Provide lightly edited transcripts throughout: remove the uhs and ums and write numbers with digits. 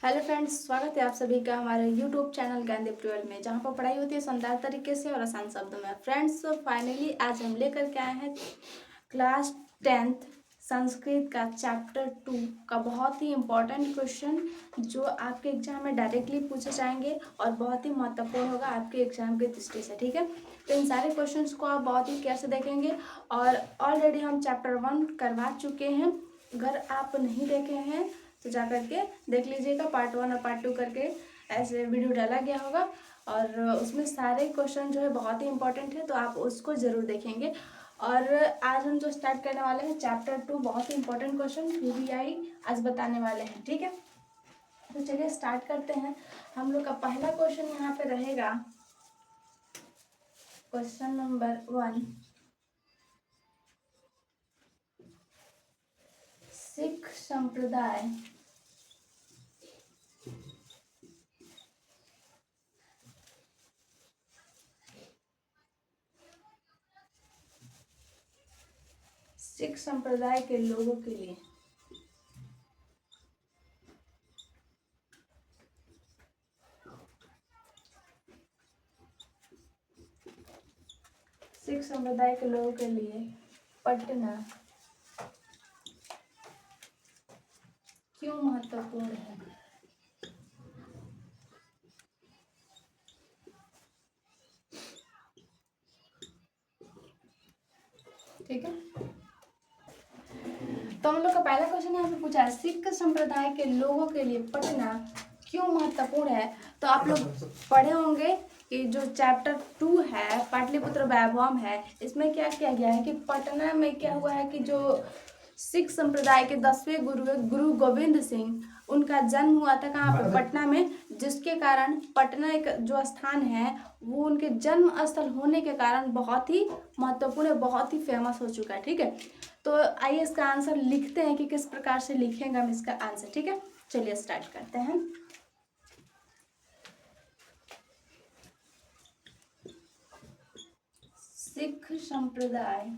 Hello friends, स्वागत है आप सभी का हमारे यूट्यूब चैनल ज्ञानदीप ट्वेल्व में, जहां पर पढ़ाई होती है शानदार तरीके से और आसान शब्दों में। फ्रेंड्स, फाइनली आज हम लेकर के आए हैं क्लास 10th संस्कृत का चैप्टर 2 का बहुत ही इम्पोर्टेंट क्वेश्चन, जो आपके एग्जाम में डायरेक्टली पूछे जाएंगे और बहुत ही महत्वपूर्ण होगा आपके एग्जाम की दृष्टि से। ठीक है, तो इन सारे क्वेश्चंस को आप बहुत ही केयर से देखेंगे और ऑलरेडी हम चैप्टर 1 करवा चुके हैं। अगर आप नहीं देखे हैं तो जा करके देख लीजिएगा, पार्ट 1 और पार्ट 2 करके ऐसे वीडियो डाला गया होगा और उसमें सारे क्वेश्चन जो है बहुत ही इंपॉर्टेंट है, तो आप उसको ज़रूर देखेंगे। और आज हम जो स्टार्ट करने वाले हैं चैप्टर 2, बहुत ही इंपॉर्टेंट क्वेश्चन पीबीआई आज बताने वाले हैं। ठीक है, तो चलिए स्टार्ट करते हैं। हम लोग का पहला क्वेश्चन यहाँ पे रहेगा क्वेश्चन नंबर 1। सिख संप्रदाय सिख संप्रदाय के लोगों के लिए सिख संप्रदाय के लोगों के लिए पटना क्यों महत्वपूर्ण है? ठीक है, तो हम लोग का पहला क्वेश्चन यहाँ पे पूछा है, सिख संप्रदाय के लोगों के लिए पटना क्यों महत्वपूर्ण है। तो आप लोग पढ़े होंगे कि जो चैप्टर 2 है पाटलिपुत्र वैभवम है, इसमें क्या किया गया है कि पटना में क्या हुआ है कि जो सिख संप्रदाय के 10वें गुरु गोविंद सिंह, उनका जन्म हुआ था कहाँ पे? पटना में, जिसके कारण पटना एक जो स्थान है वो उनके जन्म स्थल होने के कारण बहुत ही महत्वपूर्ण है, बहुत ही फेमस हो चुका है। ठीक है, तो आइए इसका आंसर लिखते हैं कि किस प्रकार से लिखेंगे हम इसका आंसर। ठीक है, चलिए स्टार्ट करते हैं। सिख संप्रदाय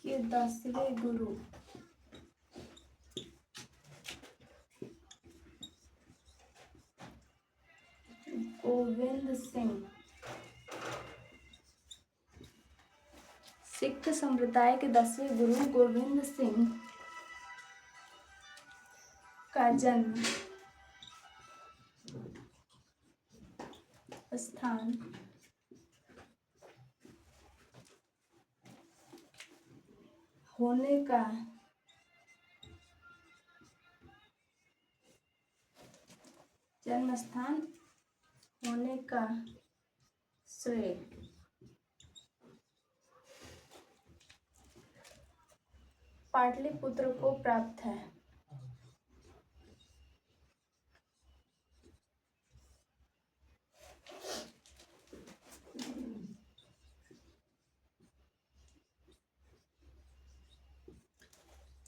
के 10वें गुरु गोविंद सिंह, सिख संप्रदाय के 10वें गुरु गोविंद सिंह का जन्म स्थान होने का जन्म स्थान होने का श्रेय पाटलिपुत्र को प्राप्त है।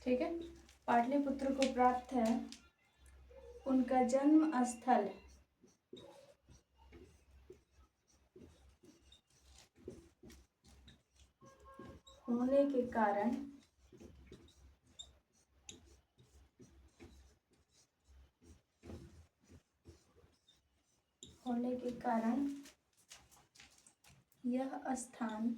ठीक है, पाटलिपुत्र को प्राप्त है, उनका जन्म स्थल होने के कारण यह स्थान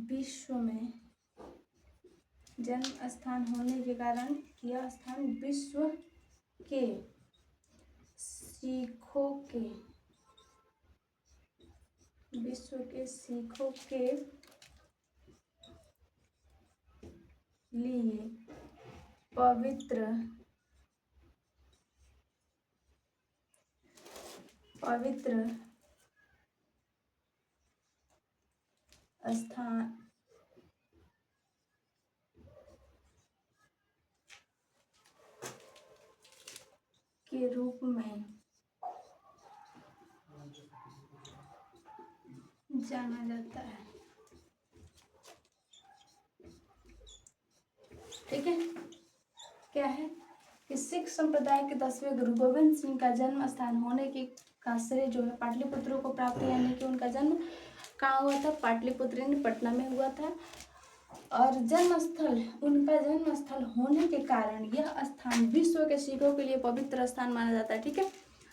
विश्व में जन्म स्थान होने के कारण यह स्थान विश्व के सिखों के लिए पवित्र स्थान के रूप में जाना जाता है। ठीक है, क्या है कि सिख संप्रदाय के 10वें गुरु गोविंद सिंह का जन्म स्थान होने की का श्रेय जो है पाटलिपुत्रों को प्राप्त है, यानी कि उनका जन्म कहाँ हुआ था? पाटलिपुत्र यानी पटना में हुआ था। और जन्मस्थल, उनका जन्मस्थल होने के कारण यह स्थान विश्व के सिखों के लिए पवित्र स्थान माना जाता है। ठीक है,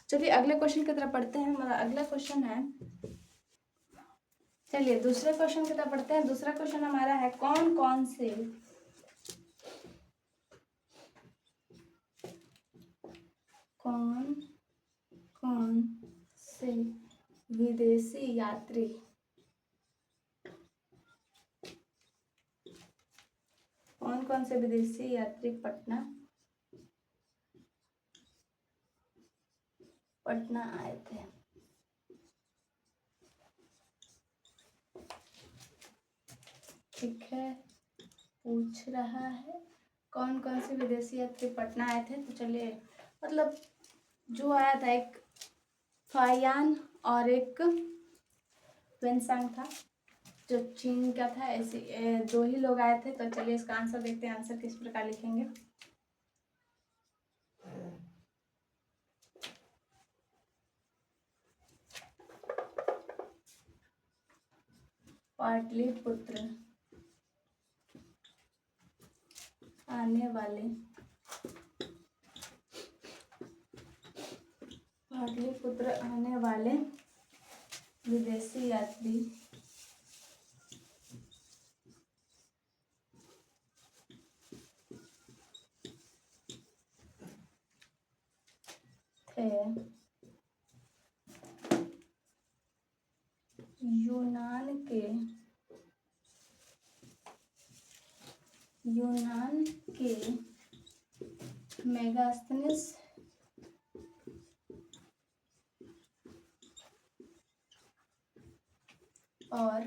चलिए अगले क्वेश्चन की तरफ पढ़ते हैं। हमारा अगला क्वेश्चन है, चलिए दूसरे क्वेश्चन की तरफ पढ़ते हैं। दूसरा क्वेश्चन हमारा है, कौन कौन से विदेशी यात्री पटना आए थे? ठीक है, पूछ रहा है कौन कौन से विदेशी यात्री पटना आए थे। तो चलिए, मतलब जो आया था एक फायान और एक वेनसांग था, जो चीन का था। ऐसे दो ही लोग आए थे। तो चलिए इसका आंसर देखते हैं। आंसर किस प्रकार लिखेंगे? पाटलिपुत्र आने वाले विदेशी यात्री थे यूनान के मेगास्थनीज और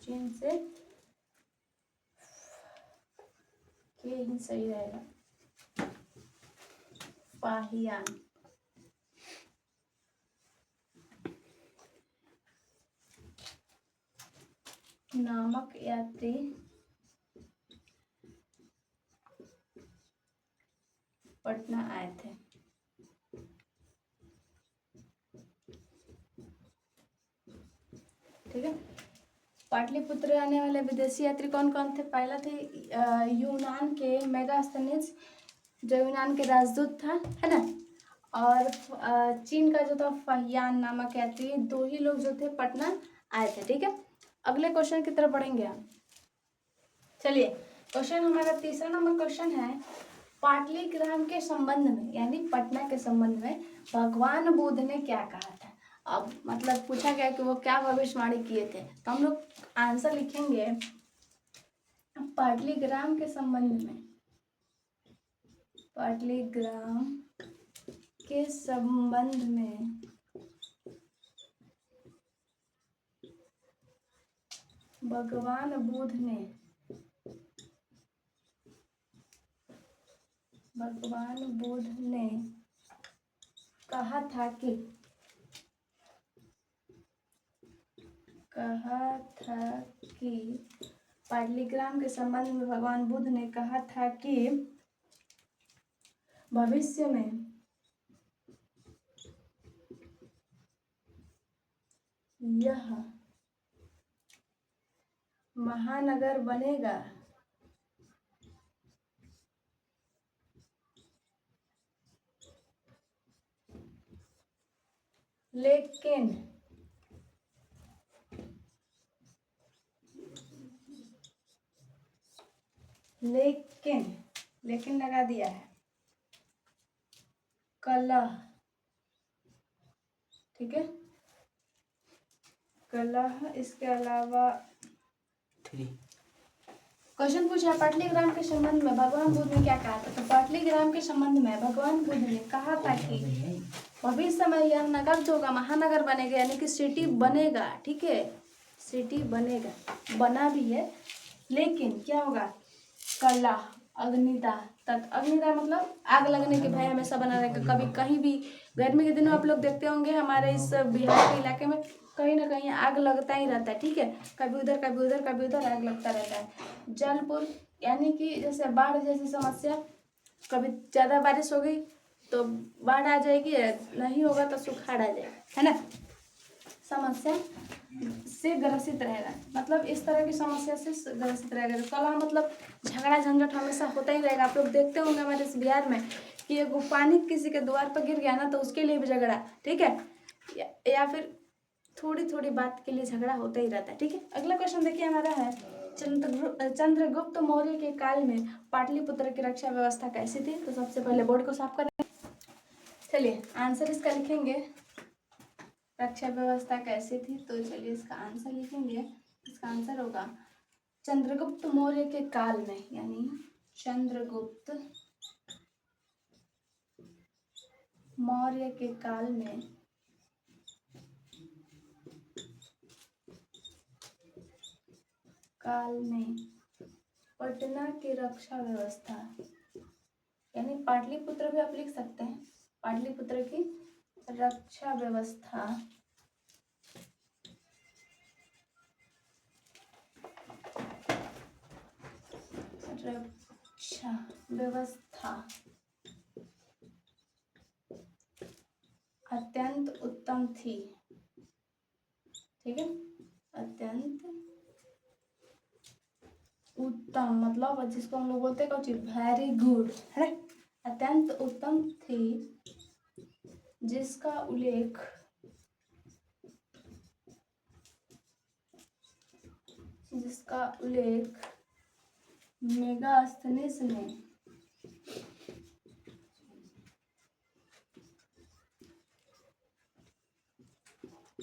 चीन से ये ही सही रहेगा, फाहियान नामक यात्री पटना आए थे। ठीक है, पाटलिपुत्र आने वाले विदेशी यात्री कौन कौन थे? पहला थे यूनान के मेगास्थनीज, जो यूनान के राजदूत था, है ना। और चीन का जो था फाहियान नामक यात्री, दो ही लोग जो थे पटना आए थे। ठीक है, अगले क्वेश्चन की तरफ बढ़ेंगे हम। चलिए, क्वेश्चन हमारा तीसरा नंबर क्वेश्चन है, पाटलिग्राम के संबंध में यानी पटना के संबंध में भगवान बुद्ध ने क्या कहा था? अब मतलब पूछा गया कि वो क्या भविष्यवाणी किए थे। तो हम लोग आंसर लिखेंगे, पाटलिग्राम के संबंध में भगवान बुद्ध ने कहा था कि पाटलिग्राम के संबंध में भगवान बुद्ध ने कहा था कि भविष्य में यह महानगर बनेगा, लेकिन लगा दिया है, कलह। ठीक है, कलह। इसके अलावा क्वेश्चन पूछा, पाटलिग्राम के संबंध में भगवान बुद्ध ने क्या कहा था? तो पाटलिग्राम के संबंध में भगवान बुद्ध ने कहा था कि भविष्य में यह नगर जो होगा महानगर बनेगा, यानी कि सिटी बनेगा। ठीक है, सिटी बनेगा, बना भी है, लेकिन क्या होगा? कलह, अग्निदाह तक। अग्निदाह मतलब आग लगने के भय हमेशा बना रहेगा। कभी कहीं भी गर्मी के दिनों आप लोग देखते होंगे हमारे इस बिहार के इलाके में कहीं ना कहीं आग लगता ही रहता है। ठीक है, कभी उधर कभी उधर आग लगता रहता है। जलपुर यानी कि जैसे बाढ़ जैसी समस्या, कभी ज़्यादा बारिश हो गई तो बाढ़ आ जाएगी, नहीं होगा तो सुखाड़ आ जाएगा, है ना। समस्या से ग्रसित रहेगा, मतलब इस तरह की समस्या से ग्रसित रहेगा। तो कलह मतलब झगड़ा झंझट हमेशा होता ही रहेगा। आप लोग देखते होंगे हमारे इस बिहार में कि एक पानी किसी के द्वार पर गिर गया ना तो उसके लिए भी झगड़ा, ठीक है, या फिर थोड़ी थोड़ी बात के लिए झगड़ा होता ही रहता है, ठीक है। अगला क्वेश्चन देखिए हमारा है, चंद्रगुप्त मौर्य के काल में पाटलिपुत्र की रक्षा व्यवस्था कैसी थी। तो सबसे पहले बोर्ड को साफ करें। चलिए आंसर इसका लिखेंगे, रक्षा व्यवस्था कैसी थी। तो चलिए इसका आंसर लिखेंगे। इसका आंसर होगा चंद्रगुप्त मौर्य के काल में, यानी चंद्रगुप्त मौर्य के काल में पटना की रक्षा व्यवस्था, यानी पाटलिपुत्र भी आप लिख सकते हैं, पाटलिपुत्र की रक्षा व्यवस्था अत्यंत उत्तम थी, ठीक है। अत्यंत उत्तम मतलब जिसको हम लोग बोलते हैं कुछ वेरी गुड, है। अत्यंत उत्तम थी जिसका उल्लेख मेगास्थनीज ने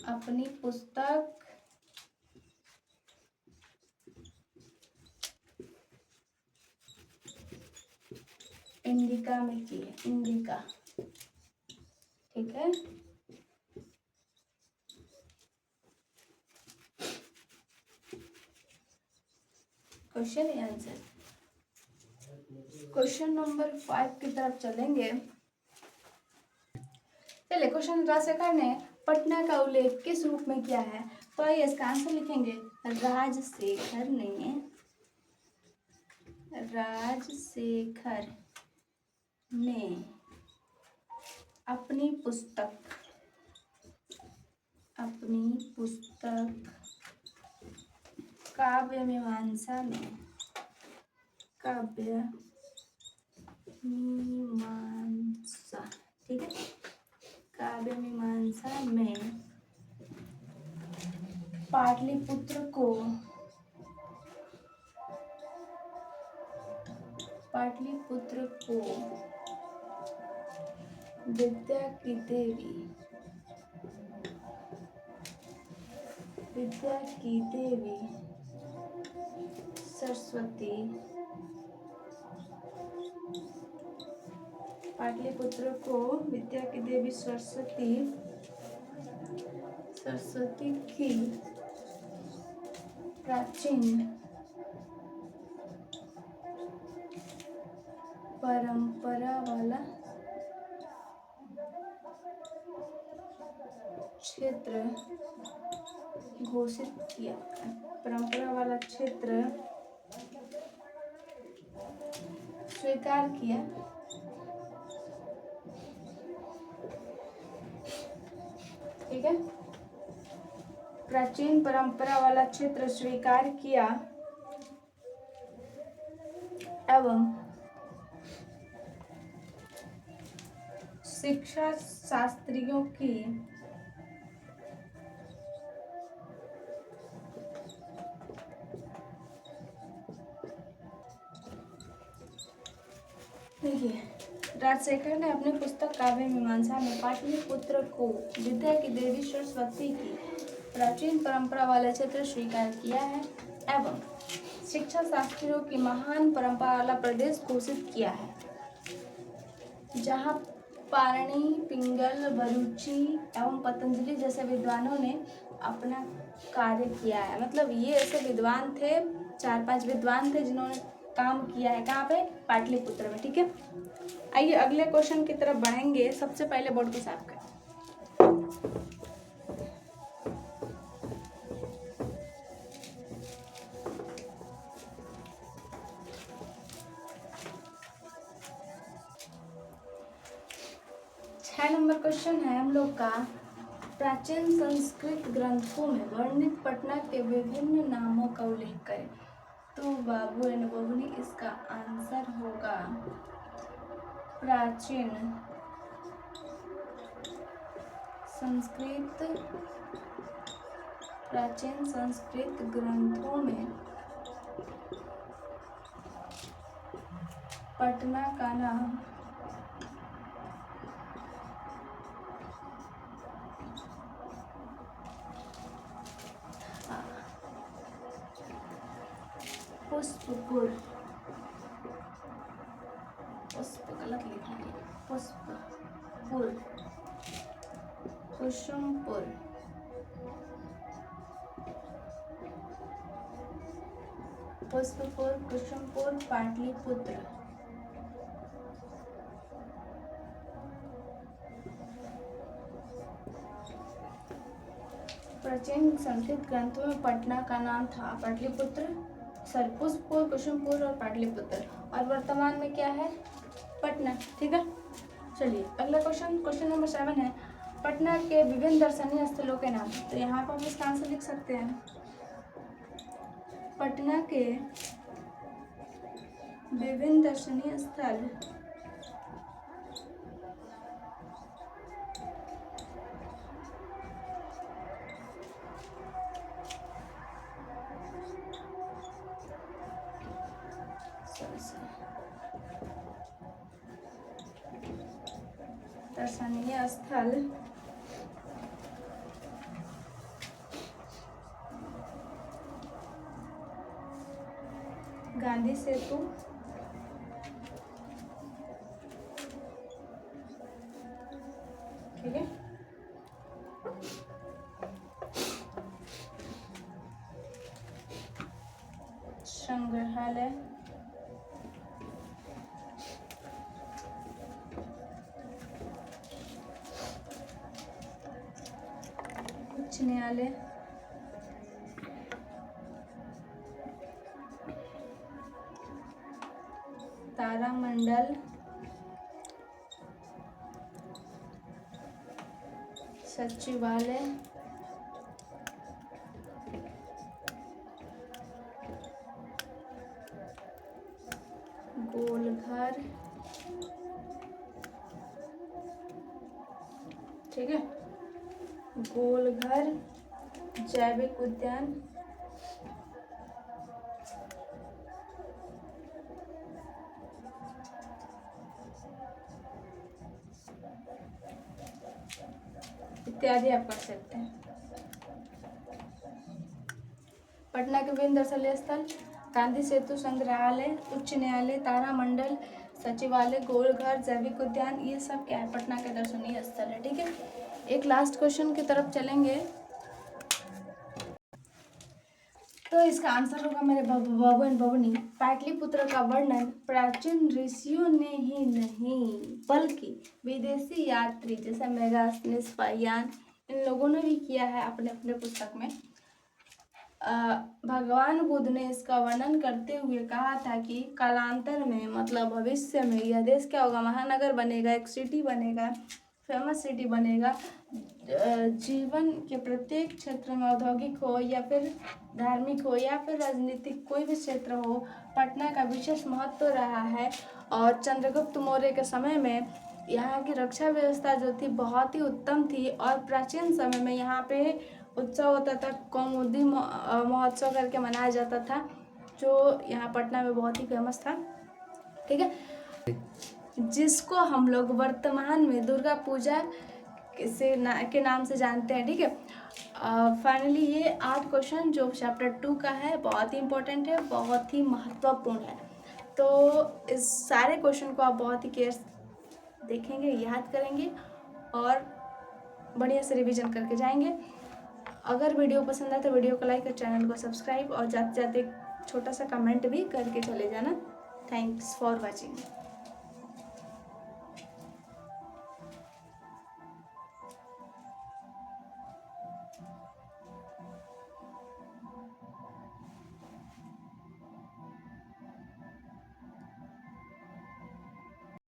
अपनी पुस्तक इंडिका में की है, इंडिका, ठीक है। क्वेश्चन आंसर, क्वेश्चन नंबर 5 की तरफ चलेंगे। चलिए, क्वेश्चन राजशेखर ने पटना का उल्लेख किस रूप में किया है। तो आइए इसका आंसर लिखेंगे, राजशेखर ने अपनी पुस्तक काव्य मीमांसा में ठीक है, काव्य मीमांसा में पाटलिपुत्र को विद्या की देवी सरस्वती, पाटलिपुत्र को विद्या की देवी सरस्वती की प्राचीन परंपरा वाला क्षेत्र घोषित किया, परंपरा वाला क्षेत्र स्वीकार किया, ठीक है। प्राचीन परंपरा वाला क्षेत्र स्वीकार किया एवं शिक्षा शास्त्रियों की देखिए, राजशेखर ने अपनी पुस्तक काव्य मीमांसा में पाटलिपुत्र को विद्या की देवी सरस्वती की प्राचीन परंपरा वाला क्षेत्र स्वीकार किया है एवं शिक्षा शास्त्रियों की महान परंपरा वाला प्रदेश घोषित किया है, जहाँ पाणिनि, पिंगल, बरूची एवं पतंजलि जैसे विद्वानों ने अपना कार्य किया है। मतलब ये ऐसे विद्वान थे, 4-5 विद्वान थे जिन्होंने काम किया है, कहाँ पे, पाटलिपुत्र में, ठीक है। आइए अगले क्वेश्चन की तरफ बढ़ेंगे। सबसे पहले बोर्ड को साफ करें। 6 नंबर क्वेश्चन है हम लोग का, प्राचीन संस्कृत ग्रंथों में वर्णित पटना के विभिन्न नामों का उल्लेख करें। तो बाबू एंड बबुनी इसका आंसर होगा प्राचीन संस्कृत ग्रंथों में पटना का नाम पुष्पपुर, पुष्प गलत लिखा है, पुष्पपुर, कुसुमपुर, पुष्पपुर, कुसुमपुर, पाटलिपुत्र। प्राचीन संस्कृत ग्रंथों में पटना का नाम था पाटलिपुत्र, पुष्पपुर, कुसुमपुर और पाटलिपुत्र, और वर्तमान में क्या है, पटना। ठीक है, चलिए अगला क्वेश्चन नंबर 7 है, पटना के विभिन्न दर्शनीय स्थलों के नाम। तो यहाँ पर हम इसका आंसर लिख सकते हैं, पटना के विभिन्न दर्शनीय स्थल दर्शनीय स्थल गांधी सेतु, ठीक है, संग्रहालय, उच्च न्यायालय, तारामंडल, सचिवालय, गोलघर, ठीक है, गोलघर, जैविक उद्यान, इत्यादि आप पढ़ सकते हैं। पटना के विभिन्न दर्शनीय स्थल गांधी सेतु, संग्रहालय, उच्च न्यायालय, तारामंडल, सचिवालय, गोलघर, जैविक उद्यान, ये सब क्या है, पटना के दर्शनीय स्थल है। ठीक है, एक लास्ट क्वेश्चन की तरफ चलेंगे। तो इसका आंसर होगा मेरे बाबू एंड बबुनी, पाटलिपुत्र का वर्णन प्राचीन ऋषियों ने ही नहीं बल्कि विदेशी यात्री जैसे मेगास्थनीज, पाहियान, इन लोगों ने भी किया है अपने अपने पुस्तक में। भगवान बुद्ध ने इसका वर्णन करते हुए कहा था कि कालांतर में, मतलब भविष्य में, यह देश क्या होगा, महानगर बनेगा, एक सिटी बनेगा, फेमस सिटी बनेगा। जीवन के प्रत्येक क्षेत्र में, औद्योगिक हो या फिर धार्मिक हो या फिर राजनीतिक, कोई भी क्षेत्र हो, पटना का विशेष महत्व रहा है। और चंद्रगुप्त मौर्य के समय में यहाँ की रक्षा व्यवस्था जो थी बहुत ही उत्तम थी, और प्राचीन समय में यहाँ पे उत्सव होता था, कौमुदी महोत्सव करके मनाया जाता था, जो यहाँ पटना में बहुत ही फेमस था। ठीक है, जिसको हम लोग वर्तमान में दुर्गा पूजा के नाम से जानते हैं। ठीक है, फाइनली ये 8 क्वेश्चन जो चैप्टर 2 का है बहुत ही इम्पोर्टेंट है, बहुत ही महत्वपूर्ण है। तो इस सारे क्वेश्चन को आप बहुत ही केयर देखेंगे, याद करेंगे और बढ़िया से रिवीजन करके जाएंगे। अगर वीडियो पसंद आए तो वीडियो को लाइक और चैनल को सब्सक्राइब, और जाते जाते छोटा सा कमेंट भी करके चले जाना। Thanks for watching.